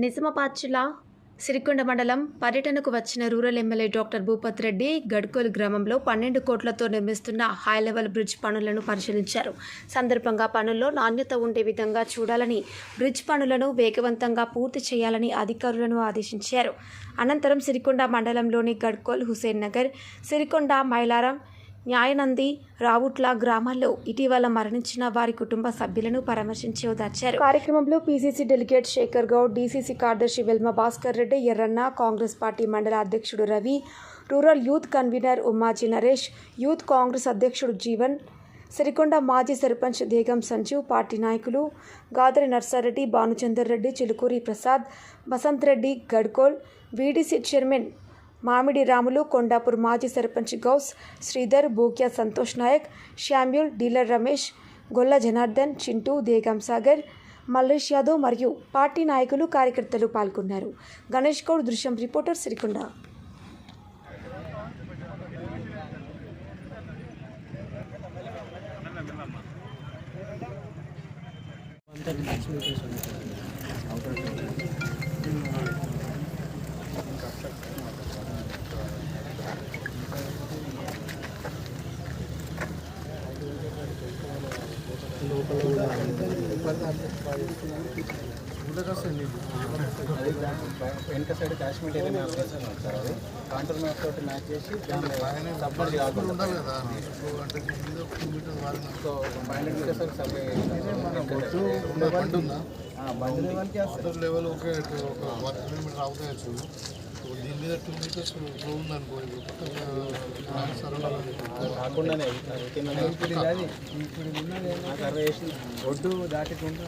నిజామాబాద్ జిల్లా సిరికొండ మండలం పర్యటనకు వచ్చిన rural MLA doctor Bhupath Reddy Gadkol గ్రామంలో 12 కోట్లతో నిర్మిస్తున్న హై లెవెల్ బ్రిడ్జ్ పనులను పరిశీలించారు. సందర్భంగా పనుల్లో నాణ్యత ఉండే విధంగా చూడాలని, బ్రిడ్జ్ పనులను వేగవంతంగా పూర్తి చేయాలని అధికారులను ఆదేశించారు. అనంతరం సిరికొండ మండలంలోని గడ్కోల్, హుసేన్ నగర్, సిరికొండ, మైలారం, న్యాయనంది, రావుట్ల గ్రామాల్లో ఇటీవల మరణించిన వారి కుటుంబ సభ్యులను పరామర్శించి ఓదార్చారు. కార్యక్రమంలో PCC delegate Shekhar Goud, DCC కార్యదర్శి వెల్మ భాస్కర్ రెడ్డి, ఎర్రన్న, కాంగ్రెస్ పార్టీ మండల అధ్యక్షుడు Ravi, rural youth convener Ummaji Naresh, youth Congress అధ్యక్షుడు జీవన్, సిరికొండ మాజీ సర్పంచ్ దేగం సంజు, పార్టీ నాయకులు గాదరి నర్సారెడ్డి, భానుచందర్ రెడ్డి, చిలుకూరి ప్రసాద్, బసంత్ రెడ్డి, గడ్కోల్, వీడీసీ చైర్మన్ మామిడి రాములు, కొండాపూర్ మాజీ సర్పంచ్ గౌస్, శ్రీధర్, బూక్యా సంతోష్ నాయక్, శామ్యూల్, డీలర్ రమేష్, గొల్ల జనార్దన్, చింటూ, దేగం సాగర్, మల్లేష్ యాదవ్ మరియు పార్టీ నాయకులు, కార్యకర్తలు పాల్గొన్నారు. గణేష్ గౌడ్, దృశ్యం రిపోర్టర్, సిరికొండ. వెనక సైడ్ కాశ్మీర్ ఏరియా మ్యాప్ చేస్తాను సార్. అది కాంటూర్ మ్యాప్ తోటి మ్యాచ్ చేసి దాన్ని సబ్మర్జ్ కాకుండా ఉండాలి కదా. సో 500 మీటర్స్ వరకు సర్వే వాటర్ లెవెల్ ఓకే, ఒక 1 కిలోమీటర్ అవుతాయచ్చు. దీని మీద 2 మీటర్స్ ఫ్లో ఉందనుకో, కాకుండానే సర్వే చేసి ఒడ్డు దాటకుండా